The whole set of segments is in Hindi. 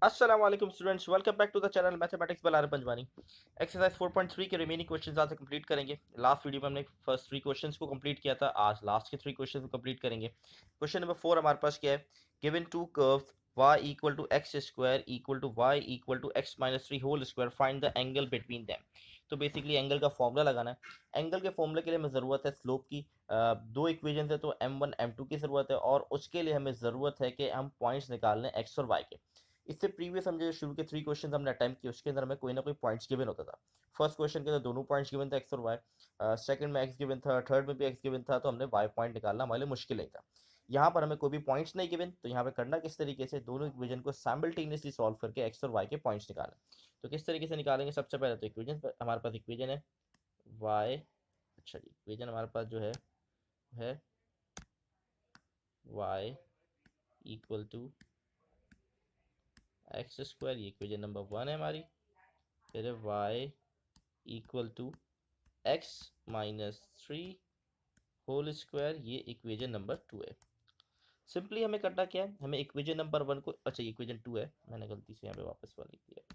अस्सलाम वालेकुम students, welcome back to the channel mathematics by R Panjwani. Exercise 4.3 के रिमेनिंग क्वेश्चंस आज कंप्लीट करेंगे। लास्ट वीडियो में हमने फर्स्ट थ्री क्वेश्चंस को कंप्लीट किया था, आज लास्ट के थ्री क्वेश्चंस को कंप्लीट करेंगे। क्वेश्चन नंबर 4 हमारे पास क्या है? Given two curves y equal to x square equal to y equal to x minus three whole square, find the angle between them. तो बेसिकली एंगल का फॉर्मूला लगाना है। एंगल के फॉर्मूले के लिए हमें ज़रूरत है स्लोप की। दो इक्वेशन है तो m1 m2 की ज़रूरत है, और उसके लिए हमें ज़रूरत है कि हम पॉइंट्स निकाल लें x और y के। इससे प्रीवियस हम जो शुरू के थ्री क्वेश्चन हमने अटेम्प्ट किए उसके अंदर हमें कोई ना कोई पॉइंट्स गिवन होता था। फर्स्ट क्वेश्चन के अंदर दोनों पॉइंट्स गिवन था, एक्स और वाई। सेकंड में एक्स गिवन था, थर्ड में भी एक्स गिवन था, तो हमने वाई पॉइंट निकालना हमारे लिए मुश्किल नहीं था। यहाँ पर हमें कोई भी पॉइंट्स नहीं गिवन, तो यहाँ पे करना किस तरीके से, दोनों इक्वेशन को साइमल्टेनियसली सॉल्व करके एक्स और वाई के पॉइंट्स निकालें। तो किस तरीके से निकालेंगे? सबसे पहले तो इक्वेशन हमारे पास इक्वेशन है वाई, अच्छा जी, इक्वेशन हमारे पास जो है y equal to x square, ये इक्वेशन नंबर 1 है हमारी। फिर है y equal to x minus three whole square, ये इक्वेशन नंबर 2 है। सिंपली हमें करना क्या है, हमें इक्वेशन नंबर 1 को, अच्छा इक्वेशन 2 है, मैंने गलती से यहाँ पे वापस वाला लिख दिया।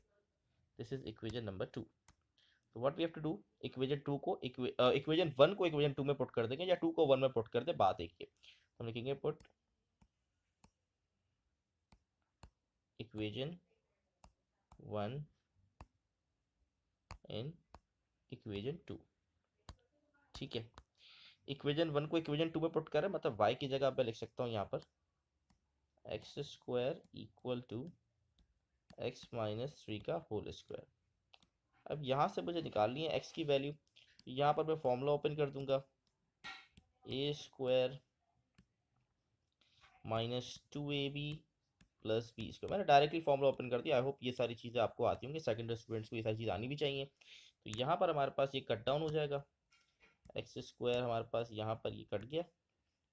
This is equation number 2। तो what we have to do, equation 2 को इक्वेशन 1 को इक्वेशन 2 में पुट कर देंगे, या 2 को 1 में पुट कर दे, बात एक ही है। तो हम लिखेंगे पुट इक्वेशन 1 इन इक्वेशन 2। ठीक है, इक्वेशन 1 को इक्वेशन 2 में पुट करें, मतलब y की जगह मैं लिख सकता हूँ यहाँ पर x square equal to x minus three का होल स्क्वायर। अब यहाँ से मुझे निकालनी है x की वैल्यू। यहाँ पर मैं फॉर्मूला ओपन कर दूंगा, a square minus two a b plus b square. मैंने डायरेक्टली फॉर्मूला ओपन कर दिया। आई होप ये सारी चीज़ें आपको आती होंगी, सेकेंडरी स्टूडेंट्स को ये सारी चीज़ आनी भी चाहिए। तो यहाँ पर हमारे पास ये कट डाउन हो जाएगा, एक्स स्क्वायर हमारे पास यहाँ पर ये कट गया,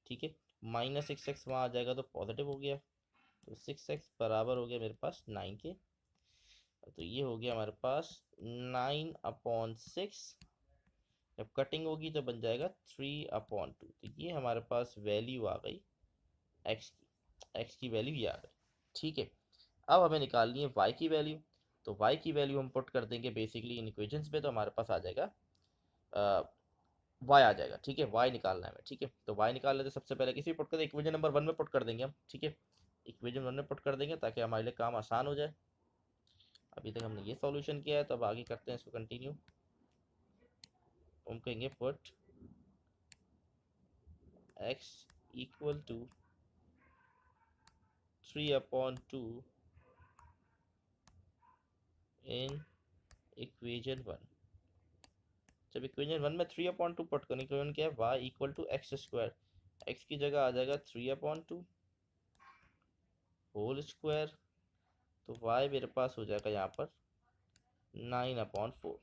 ठीक है। माइनस सिक्स एक्स वहाँ आ जाएगा तो पॉजिटिव हो गया, तो सिक्स एक्स बराबर हो गया मेरे पास 9 के। तो ये हो गया हमारे पास 9/6। जब कटिंग होगी तो बन जाएगा 3/2। तो ये हमारे पास वैल्यू आ गई एक्स की, एक्स की वैल्यू ये आ गई, ठीक है। अब हमें निकालनी है वाई की वैल्यू। तो वाई की वैल्यू हम पुट कर देंगे बेसिकली इन इक्वेशंस पे, तो हमारे पास आ जाएगा वाई आ जाएगा, ठीक है। वाई निकालना है हमें, ठीक है। तो वाई निकाल लेते सबसे पहले किसी पुट कर दे, इक्वेशन नंबर 1 में पुट कर देंगे हम, ठीक है। इक्वेशन 1 में पुट कर देंगे ताकि हमारे लिए काम आसान हो जाए। अभी तक हमने ये सॉल्यूशन किया है, तो अब आगे करते हैं इसको कंटिन्यू। हम कहेंगे put x equal to 3/2 in equation 1। जब इक्वेशन 1 में 3/2 पुट करने इक्वेशन क्या है, y equal to x square, x की जगह आ जाएगा 3/2 होल स्क्वायर। तो y मेरे पास हो जाएगा यहाँ पर 9/4,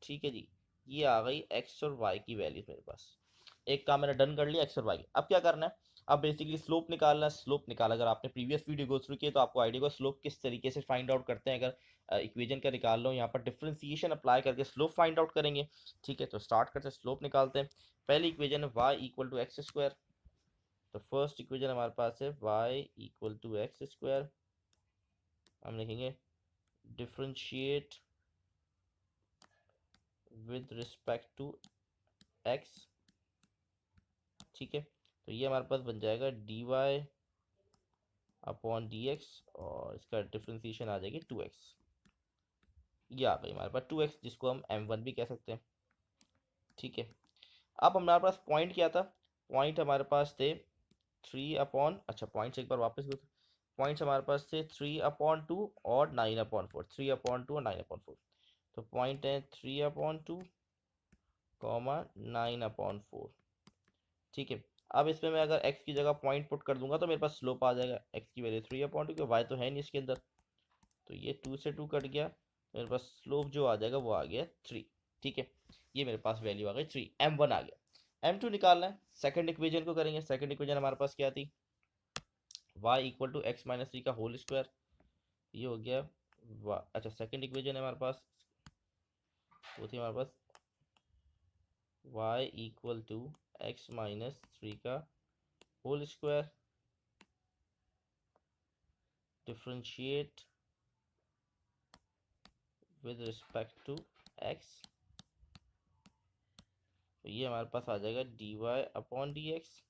ठीक है जी। ये आ गई x और y की वैल्यूज मेरे पास। एक काम मैंने डन कर लिया एक्स और वाई। अब क्या करना है, अब बेसिकली स्लोप निकालना है। स्लोप निकाला, अगर आपने प्रीवियस वीडियो गो थ्रू किए तो आपको आइडिया को स्लोप किस तरीके से फाइंड आउट करते हैं। अगर इक्वेशन का निकाल लो, यहाँ पर डिफरेंशिएशन अप्लाई करके स्लोप फाइंड आउट करेंगे, ठीक है। तो स्टार्ट करते हैं, स्लोप निकालते हैं। पहली इक्वेशन है y equal to x square. तो फर्स्ट इक्वेशन हमारे पास है y equal to x square. हम लिखेंगे differentiate with respect to x, ठीक है। तो ये हमारे पास बन जाएगा d y upon d x, और इसका डिफ्रेंसिएशन आ जाएगी 2x। ये आ गई हमारे पास 2x, जिसको हम m1 भी कह सकते हैं, ठीक है। अब हमारे पास पॉइंट क्या था, पॉइंट हमारे पास थे 3/, अच्छा पॉइंट्स एक बार वापस गो। पॉइंट्स हमारे पास थे 3/2 और 9/4, 3/2 और 9/4। तो पॉइंट है 3/2 कॉमा 9/4, ठीक है। अब इसमें मैं अगर x की जगह पॉइंट पुट कर दूंगा तो मेरे पास स्लोप आ जाएगा, x की वैल्यू 3/2, क्योंकि y तो है नहीं इसके अंदर। तो ये 2 से 2 कट गया, मेरे पास स्लोप जो आ जाएगा वो आ गया 3, ठीक है। ये मेरे पास वैल्यू आ गई 3, m1 आ गया। m2 निकालना है, सेकंड इक्वेशन को करेंगे। सेकंड इक्वेशन हमारे पास क्या थी, y equal to x minus three का होल स्क्वायर। ये हो गया अच्छा सेकंड इक्वेशन है हमारे पास, वो थी हमारे पास y equal to x minus three का whole square differentiate with respect to x, तो ये हमारे पास आ जाएगा dy अपॉन dx।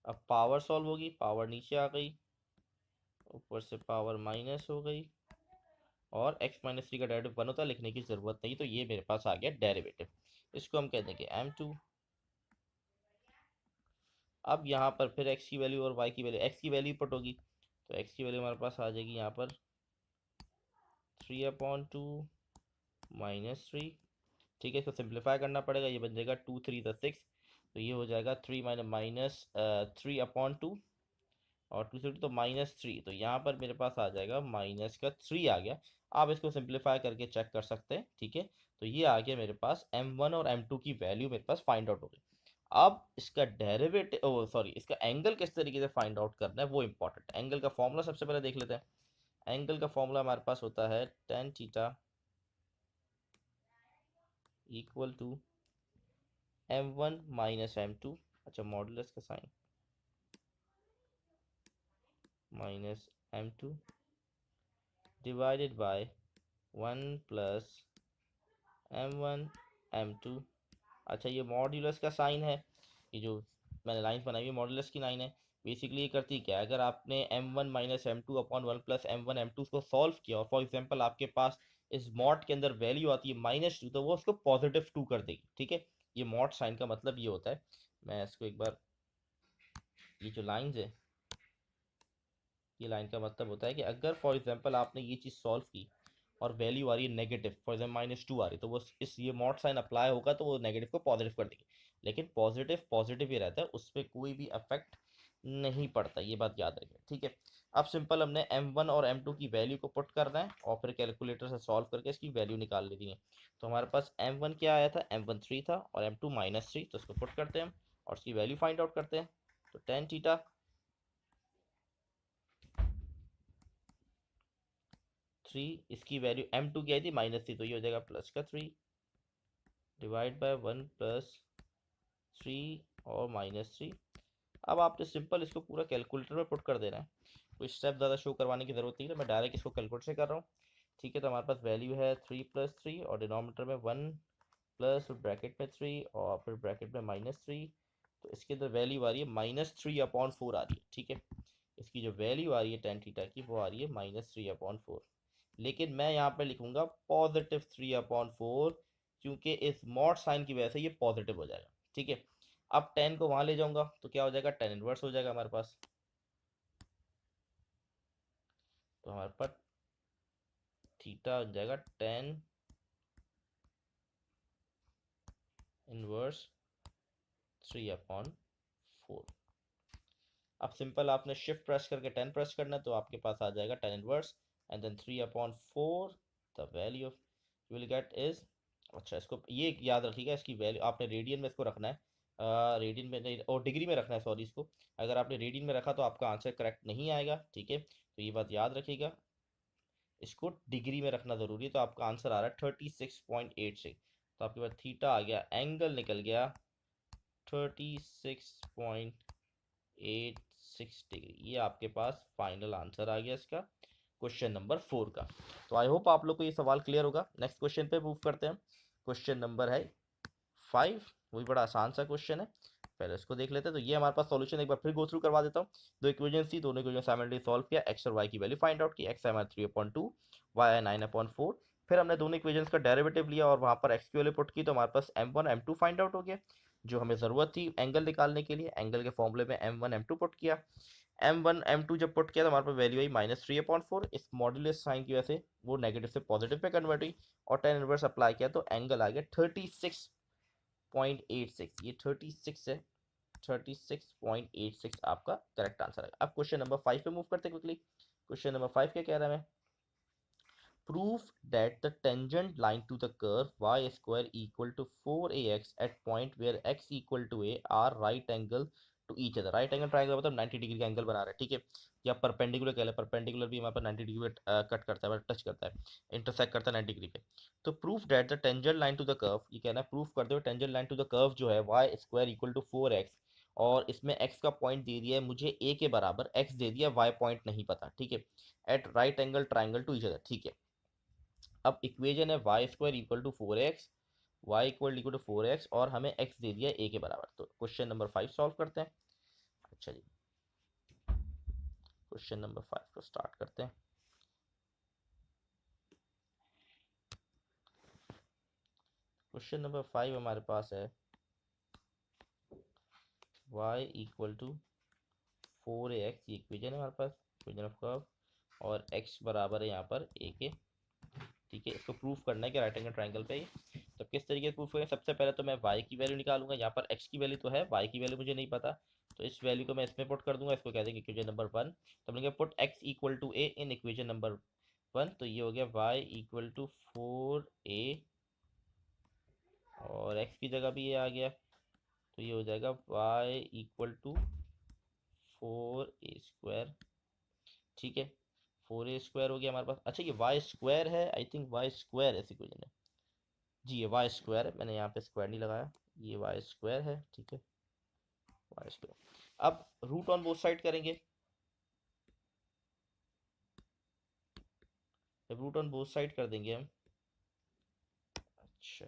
अब पावर सॉल्व होगी, पावर नीचे आ गई, ऊपर से पावर माइनस हो गई, और x-3 का डेरिवेटिव 1 होता है, लिखने की ज़रूरत नहीं, तो ये मेरे पास आ गया डेरिवेटिव। इसको हम कह देंगे m2। अब यहाँ पर फिर x की वैल्यू और y की वैल्यू, x की वैल्यू पुट होगी, तो x की वैल्यू हमारे पास आ जाएगी यहाँ पर 3/2 -3। ठीक है, इसको सिंप्लीफाई करना पड़ेगा, ये बन जाएगा 2 3 6, तो ये हो जाएगा 3 माइनस 3/2, और 2 से तो -3, तो यहाँ पर मेरे पास आ जाएगा माइनस का 3 आ गया। आप इसको सिंप्लीफाई करके चेक कर सकते हैं। ठीक है, तो ये आ गया मेरे पास m1 और m2 की वैल्यू मेरे पास फाइंड आउट हो गई। अब इसका डेरिवेटिव, ओ सॉरी, इसका एंगल किस तरीके से फाइंड आउट करना है वो इंपॉर्टेंट। एंगल का फॉर्मूला सबसे पहले देख लेते हैं। एंगल का फॉर्मूला हमारे पास होता है tan theta equal to m1 minus m2, अच्छा मॉडुलस का sign, minus m2 divided by 1 plus m1 m2। अच्छा, ये मॉड्यूलस का साइन है, ये जो मैंने लाइन बनाई हुई मॉड्यूलस की लाइन है। बेसिकली ये करती क्या है, अगर आपने m1 minus m2 upon 1 plus m1 m2 को सॉल्व किया, और फॉर एग्जांपल आपके पास इस मॉड के अंदर वैल्यू आती है -2, तो वो उसको +2 कर देगी। ठीक है, ये मॉड साइन का मतलब ये होता है। मैं इसको एक बार, ये जो लाइन्स है, ये लाइन का मतलब होता है कि अगर फॉर एग्जांपल आपने ये चीज़ सॉल्व की और वैल्यू आ रही है नेगेटिव, फॉर एग्जाम्पल -2 आ रही है, तो वो इस ये मॉड साइन अप्लाई होगा तो वो नेगेटिव को पॉजिटिव कर देगी। लेकिन पॉजिटिव पॉजिटिव ही रहता है, उस पर कोई भी अफेक्ट नहीं पड़ता, ये बात याद रखिए। ठीक है, अब सिंपल हमने m1 और m2 की वैल्यू को पुट करना है, और फिर कैलकुलेटर से सॉल्व करके इसकी वैल्यू निकाल लेनी है। तो हमारे पास m1 क्या आया था, m1 3 था, और m2 -3, तो इसको पुट करते हैं हम और इसकी वैल्यू फाइंड आउट करते हैं। तो tan थीटा 3, इसकी वैल्यू m2 की आई थी -3, तो ये हो जाएगा प्लस का 3 डिवाइड बाय 1 प्लस 3 और -3। अब आपने सिंपल इसको पूरा कैलकुलेटर में पुट कर देना है, कोई स्टेप ज़्यादा शो करवाने की ज़रूरत नहीं है, मैं डायरेक्ट इसको कैलकुलेटर से कर रहा हूँ। ठीक है, तो हमारे पास वैल्यू है 3 + 3, और डिनोमिनेटर में 1 प्लस ब्रैकेट में 3 और फिर ब्रैकेट में -3, तो इसके अंदर वैल्यू आ रही है -3/4 आ रही है। ठीक है, इसकी जो वैल्यू आ रही है tan थीटा की, वो आ रही है -3/4, लेकिन मैं यहाँ पे लिखूंगा +3/4, क्योंकि इस मॉड साइन की वजह से ये पॉजिटिव हो जाएगा। ठीक है, अब 10 को वहां ले जाऊंगा तो क्या हो जाएगा, tan इनवर्स हो जाएगा हमारे पास। तो हमारे पास थीटा हो जाएगा tan इनवर्स 3/4। अब सिंपल आपने शिफ्ट प्रेस करके 10 प्रेस करना है, तो आपके पास आ जाएगा tan inverse and then 3/4, the value of you will get is, अच्छा इसको ये याद रखिएगा, इसकी वैल्यू आपने रेडियन में इसको रखना है, रेडियन में नहीं, और डिग्री में रखना है, सॉरी। इसको अगर आपने रेडियन में रखा तो आपका आंसर करेक्ट नहीं आएगा। ठीक है, तो ये बात याद रखिएगा, इसको डिग्री में रखना ज़रूरी है। तो आपका आंसर आ रहा है 36.86, तो आपके पास थीटा आ गया, एंगल निकल गया 36.86 डिग्री। ये आपके पास फाइनल आंसर आ गया इसका, क्वेश्चन नंबर 4 का। तो आई होप आप लोग को ये सवाल क्लियर होगा। नेक्स्ट क्वेश्चन पे मूव करते हैं हम। क्वेश्चन नंबर है 5, वही बड़ा आसान सा क्वेश्चन है, पहले इसको देख लेते हैं। तो ये हमारे पास सॉल्यूशन एक बार फिर गो थ्रू करवा देता हूँ। दो इक्वेशन थी, दोनों इक्वेशन साइमल्टेनियसली सॉल्व किया, एक्स और वाई की वैल्यू फाइंड आउट की। एक्स है हमारा 3/2, वाई है 9/4। फिर हमने दोनों इक्वेशंस का डेरिवेटिव लिया और वहाँ पर एक्स की वैल्यू पुट की, तो हमारे पास m1 m2 फाइंड आउट हो गया। जो हमें ज़रूरत थी एंगल निकालने के लिए, एंगल के फॉर्मूले में m1 m2 पुट किया। m1 m2 जब पुट किया तो हमारे पास वैल्यू आई -3/4। इस मॉड्यूलस साइन की वजह से वो नेगेटिव से पॉजिटिव पे कन्वर्ट हुई, और tan इनवर्स अप्लाई किया तो एंगल आ गया 36.86। ये 36 है, 36.86 आपका करेक्ट आंसर है। अब क्वेश्चन नंबर 5 पे मूव करते हैं क्विकली। क्वेश्चन नंबर 5 क्या कह रहा है हमें, prove that the tangent line to the curve y square equal to 4ax at point where x equal to a are right angle to each other। Right angle triangle मतलब 90 डिग्री का एंगल बना रहा है। ठीक है, या परपेंडिकुलर कह ले, परपेंडिकुलर भी हमारे पास 90 डिग्री पे कट करता है, टच करता है, इंटरसेक्ट करता है 90 डिग्री पे। तो proof that the tangent line to the curve, ये कहना है प्रूफ कर दो tangent line to the curve जो है y square equal to 4x, और इसमें x का पॉइंट दे दिया है मुझे a के बराबर, x दे दिया, y पॉइंट नहीं पता, ठीक है। At right angle triangle to each other, ठीक है। अब इक्वेशन है y square equal to 4x, y equal to 4x, और हमें x दे दिया a के बराबर। तो क्वेश्चन नंबर 5 सॉल्व करते हैं। अच्छा जी, क्वेश्चन नंबर 5 को स्टार्ट करते हैं। क्वेश्चन नंबर 5 हमारे पास है y इक्वल टू 4ax, ये इक्वेशन है हमारे पास, इक्वेशन ऑफ कर्व, और x बराबर है यहाँ पर a के, ठीक है। इसको प्रूफ करना है कि राइट एंगल ट्राइंगल पे ही। तो किस तरीके से प्रूफ करें? सबसे पहले तो मैं y की वैल्यू निकालूंगा, यहाँ पर x की वैल्यू तो है, y की वैल्यू मुझे नहीं पता, तो इस वैल्यू को मैं इसमें पुट कर दूंगा, इसको कह देंगे इक्वेशन नंबर 1। तो हमने put x equal to a in equation number 1, तो ये हो गया y इक्वल टू 4a, और x की जगह भी ये आ गया, तो ये हो जाएगा y इक्वल टू 4a², ठीक है। 4a² हो गया हमारे पास। अच्छा, ये वाई स्क्वायर है, आई थिंक वाई स्क्वायर ऐसी कुछ नहीं, जी ये वाई स्क्वायर है, मैंने यहाँ पे स्क्वायर नहीं लगाया, ये वाई स्क्वायर है, ठीक है, वाई स्क्वायर। अब रूट ऑन बोथ साइड करेंगे, जब रूट ऑन बोथ साइड कर देंगे हम, अच्छा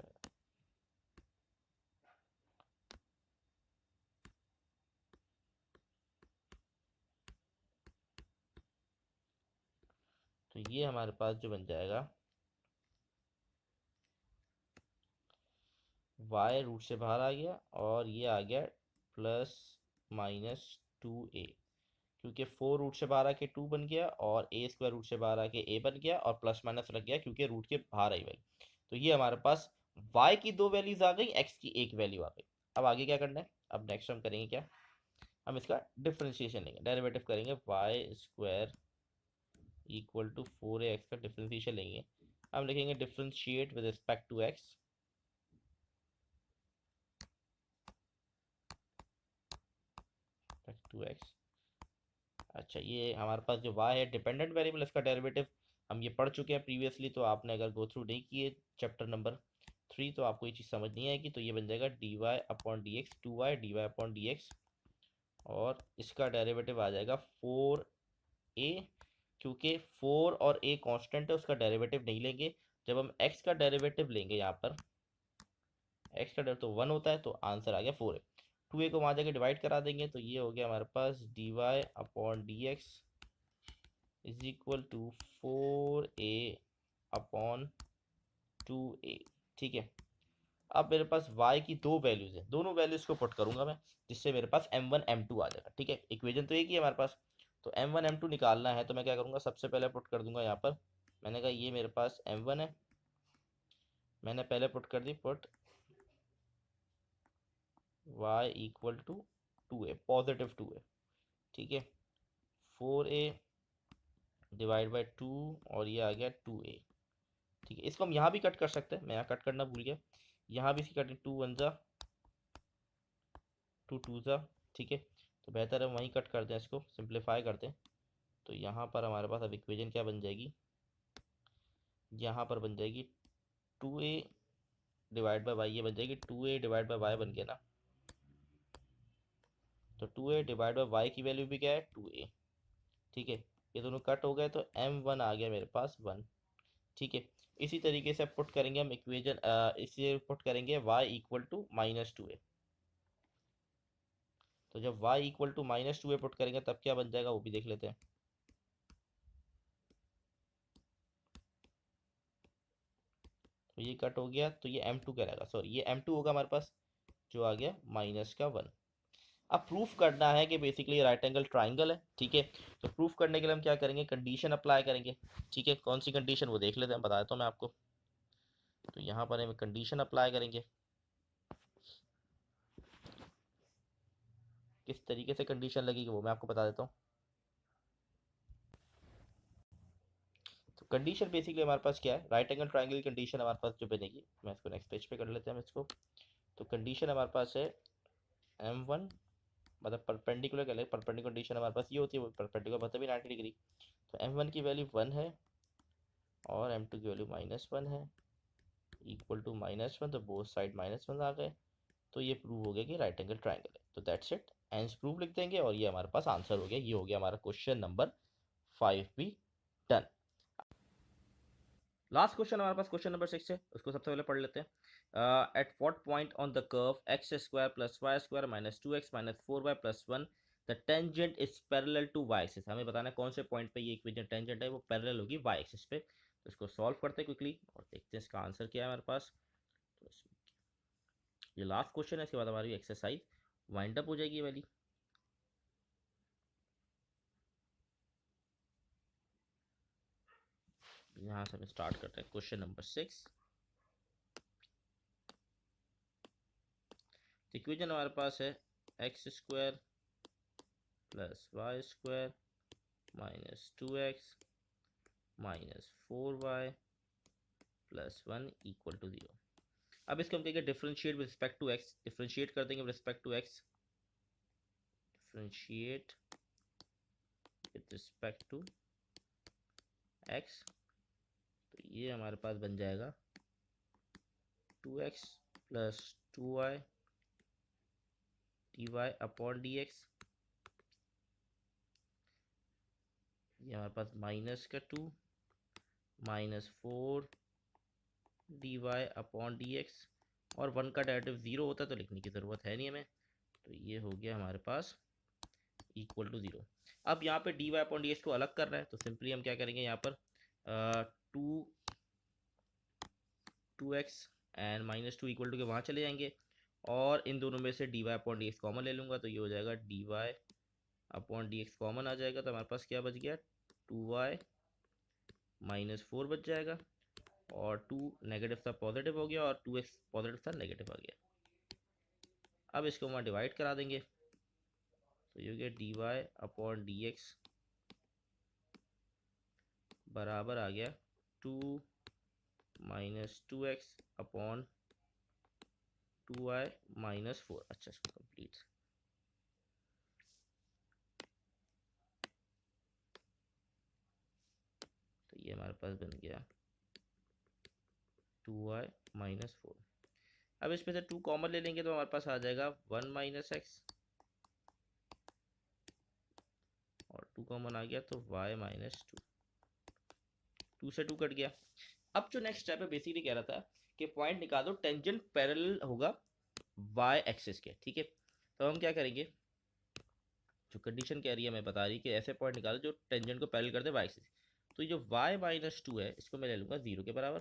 तो ये हमारे पास जो बन जाएगा, y रूट से बाहर आ गया, और ये आ गया प्लस माइनस 2a, क्योंकि 4 रूट से बाहर आके 2 बन गया, और a² रूट से बाहर आके a बन गया, और प्लस माइनस लग गया क्योंकि रूट के बाहर आई वैल्यू। तो ये हमारे पास y की 2 वैल्यूज आ गई, x की एक वैल्यू आ गई। अब आगे क्या करना है? अब नेक्स्ट हम करेंगे क्या, हम इसका डिफ्रेंशिएशन लेंगे, डेरिवेटिव करेंगे, y² इक्वल टू 4ax का डिफ्रेंशिएशन लेंगे। हम लिखेंगे differentiate with respect to x, to x। अच्छा, ये हमारे पास जो y है डिपेंडेंट वेरिएबल, इसका डेरिवेटिव हम ये पढ़ चुके हैं प्रीवियसली, तो आपने अगर गो थ्रू नहीं किए चैप्टर नंबर 3 तो आपको ये चीज़ समझ नहीं आएगी। तो ये बन जाएगा dy upon d x, 2y dy upon d x, और इसका डेरिवेटिव आ जाएगा 4a, क्योंकि 4 और a कांस्टेंट है, उसका डेरिवेटिव नहीं लेंगे। जब हम x का डेरिवेटिव लेंगे, यहाँ पर x का डेरिवेटिव तो 1 होता है, तो आंसर आ गया 4a। 2a को वहाँ जाके डिवाइड करा देंगे, तो ये हो गया हमारे पास dy upon d x is equal to 4a upon 2a, ठीक है। अब मेरे पास y की दो वैल्यूज है, दोनों वैल्यूज को पुट करूंगा मैं, जिससे मेरे पास m1 m2 आ जाएगा, ठीक है। इक्वेशन तो एक ही है हमारे पास, तो m1 m2 निकालना है, तो मैं क्या करूंगा, सबसे पहले पुट कर दूंगा यहाँ पर, मैंने कहा ये मेरे पास m1 है, मैंने पहले पुट कर दी, put y equal to 2a, positive 2a, ठीक है, 4a डिवाइड बाई 2, और ये आ गया 2a, ठीक है। इसको हम यहाँ भी कट कर सकते हैं, मैं यहाँ कट करना भूल गया, यहाँ भी इसकी कटिंग 2 1 जा 2 2 जा, ठीक है। तो बेहतर है वहीं कट कर दें, इसको सिंप्लीफाई कर दें। तो यहाँ पर हमारे पास अब इक्वेशन क्या बन जाएगी, यहाँ पर बन जाएगी 2a डिवाइड बाई वाई, ये बन जाएगी 2a डिवाइड बाई वाई बन गया ना, तो 2a डिवाइड बाई वाई की वैल्यू भी क्या है 2a, ठीक है। ये दोनों कट हो गए, तो m1 आ गया मेरे पास 1, ठीक है। इसी तरीके से पुट करेंगे हम इक्वेशन, इसे पुट करेंगे y इक्वल टू -2a, तो जब y equal to -2a put करेंगे तब क्या बन जाएगा वो भी देख लेते हैं। तो ये कट हो गया, तो ये m2 क्या रहेगा, सॉरी ये m2 होगा हमारे पास, जो आ गया -1। अब प्रूफ करना है कि बेसिकली राइट एंगल ट्राइंगल है, ठीक है। तो प्रूफ करने के लिए हम क्या करेंगे, कंडीशन अप्लाई करेंगे, ठीक है। कौन सी कंडीशन वो देख लेते हैं, बता देता हूँ मैं आपको। तो यहाँ पर हम कंडीशन अप्लाई करेंगे, किस तरीके से कंडीशन लगेगी वो मैं आपको बता देता हूँ। तो कंडीशन बेसिकली हमारे पास क्या है, राइट एंगल ट्राइंगल की कंडीशन हमारे पास जो बनेगी, मैं इसको नेक्स्ट पेज पे कर लेते हैं हम इसको। तो कंडीशन हमारे पास है m1, मतलब परपेंडिकुलर कह लें, परपेंडिकुलर कंडीशन हमारे पास ये होती है, परपेंडिकुलर मतलब 90 डिग्री। तो m1 की वैल्यू 1 है, और m2 की वैल्यू -1 है, इक्वल टू -1, तो बोथ साइड -1 आ गए। तो ये प्रूव हो गया कि राइट एंगल ट्राइंगल है। तो दैट्स इट, एंड प्रूफ लिख देंगे और ये हमारे पास आंसर हो गया। ये हो गया हमारा क्वेश्चन नंबर 5 भी डन। लास्ट क्वेश्चन हमारे पास क्वेश्चन नंबर 6 है, उसको सबसे पहले पढ़ लेते हैं। At what point on the curve x square plus y square minus 2x minus 4y plus 1 the tangent is parallel to y axis. हमें बताना है कौन से पॉइंट पे ये इक्वेशन टेंजेंट है वो पैरेलल होगी वाई एक्सिस पे। तो इसको सॉल्व करते हैं क्विकली और देखते हैं इसका आंसर क्या है हमारे पास। तो ये लास्ट क्वेश्चन है, इसके बाद हमारी एक्सरसाइज वाइंड अप हो जाएगी ये वाली। यहाँ से हम स्टार्ट करते हैं क्वेश्चन नंबर 6। इक्वेशन हमारे पास है x square plus y square minus 2x minus 4y plus 1 equal to 0। अब इसको हम कहेंगे differentiate with respect to x, differentiate कर देंगे with respect to x, differentiate with respect to x। तो ये हमारे पास बन जाएगा 2x plus 2y dy upon dx। ये हमारे पास माइनस का 2 माइनस 4 dy अपॉन dx, और 1 का डेरिवेटिव 0 होता है तो लिखने की ज़रूरत है नहीं हमें। तो ये हो गया हमारे पास इक्वल टू 0। अब यहाँ पे dy अपॉन dx को अलग कर रहा है तो सिंपली हम क्या करेंगे यहाँ पर 2x and minus 2 equal to के वहाँ चले जाएंगे और इन दोनों में से dy अपॉन dx कॉमन ले लूँगा तो ये हो जाएगा dy अपॉन dx कॉमन आ जाएगा। तो हमारे पास क्या बच गया 2y माइनस 4 बच जाएगा और 2 नेगेटिव था पॉजिटिव हो गया और 2x पॉजिटिव था नेगेटिव आ गया। अब इसको वहाँ डिवाइड करा देंगे तो ये हो गया dy अपॉन dx बराबर आ गया 2 minus 2x upon 2y minus 4। अच्छा इसको कंप्लीट, तो ये हमारे पास बन गया 2y माइनस 4। अब इसमें से 2 कॉमन ले लेंगे तो हमारे पास आ जाएगा 1 माइनस एक्स और 2 कॉमन आ गया तो y माइनस 2, 2 से 2 कट गया। अब जो नेक्स्ट स्टेप है बेसिकली कह रहा था कि पॉइंट निकाल दो टेंजेंट पैरेलल होगा y एक्सिस के, ठीक है। तो हम क्या करेंगे, जो कंडीशन कह रही है हमें बता रही है कि ऐसे पॉइंट निकालो जो टेंजेंट को पैरेलल कर दे y एक्सिस। तो ये जो y माइनस 2 है इसको मैं ले लूँगा 0 के बराबर,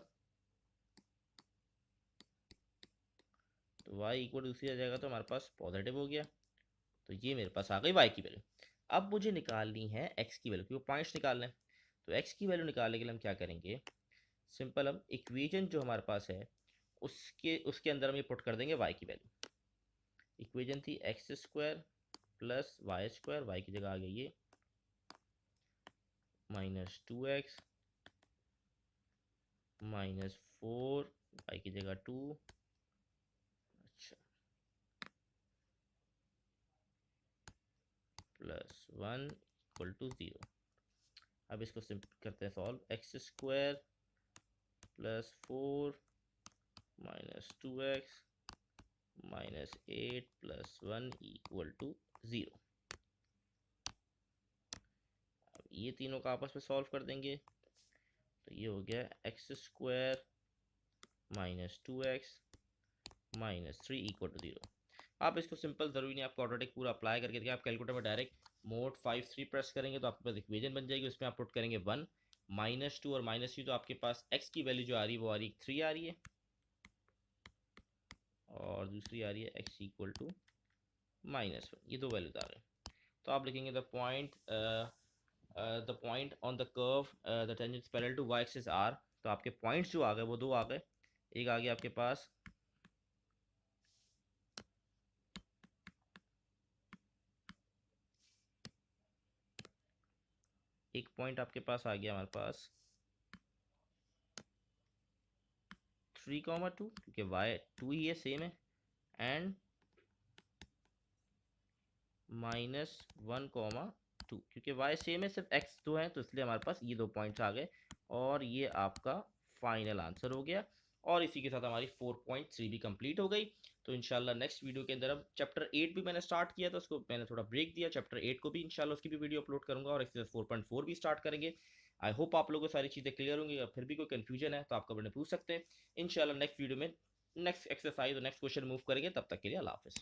तो y इक्वल दूसरी आ जाएगा तो हमारे पास पॉजिटिव हो गया। तो ये मेरे पास आ गई y की वैल्यू। अब मुझे निकालनी है x की वैल्यू क्योंकि पॉइंट्स निकालने हैं। तो x की वैल्यू निकालने के लिए हम क्या करेंगे, सिंपल हम इक्वेशन जो हमारे पास है उसके उसके अंदर हम ये पुट कर देंगे y की वैल्यू। इक्वेशन थी x square plus y square, y की जगह आ गई ये माइनस 2x माइनस 4, वाई की जगह 2। अच्छा प्लस 1 इक्वल टू 0। अब इसको सिंपल करते हैं solve, x square plus 4 minus 2x minus 8 plus 1 equal to 0। अब ये तीनों का आपस में सॉल्व कर देंगे तो ये हो गया x square minus 2x minus 3 equal to 0। आप इसको सिंपल ज़रूरी नहीं आपको ऑटोमेटिक पूरा अप्लाई करके देखिए, आप कैलकुलेटर में डायरेक्ट मोड 5 3 प्रेस करेंगे तो आपके पास इक्वेशन बन जाएगी। उसमें आप पुट करेंगे 1 माइनस 2 और माइनस 3, तो आपके पास x की वैल्यू जो आ रही है वो आ रही है 3 आ रही है और दूसरी आ रही है x इक्वल टू माइनस 1। ये दो वैल्यूज आ रहे हैं। तो आप लिखेंगे the point on the curve the tangent parallel to y axis r। तो आपके पॉइंट्स जो आ गए वो दो आ गए, एक आ गया आपके पास एक पॉइंट आपके पास आ गया हमारे पास 3,2 क्योंकि y 2 ही है सेम है, एंड माइनस 1,2 क्योंकि y सेम है सिर्फ x 2 है तो इसलिए हमारे पास ये दो पॉइंट्स आ गए और ये आपका फाइनल आंसर हो गया। और इसी के साथ हमारी 4.3 भी कंप्लीट हो गई। तो इंशाल्लाह नेक्स्ट वीडियो के अंदर, अब चैप्टर 8 भी मैंने स्टार्ट किया था, उसको मैंने थोड़ा ब्रेक दिया, चैप्टर 8 को भी इंशाल्लाह उसकी भी वीडियो अपलोड करूंगा और एक्सरसाइज 4.4 भी स्टार्ट करेंगे। आई होप आप लोगों को सारी चीज़ें क्लियर होंगी, अगर फिर भी कोई कन्फ्यूजन है तो आप कमेंट में पूछ सकते हैं। इंशाल्लाह नेक्स्ट वीडियो में नेक्स्ट एक्सरसाइज और नेक्स्ट क्वेश्चन मूव करेंगे, तब तक के लिए अल्लाह हाफिज़।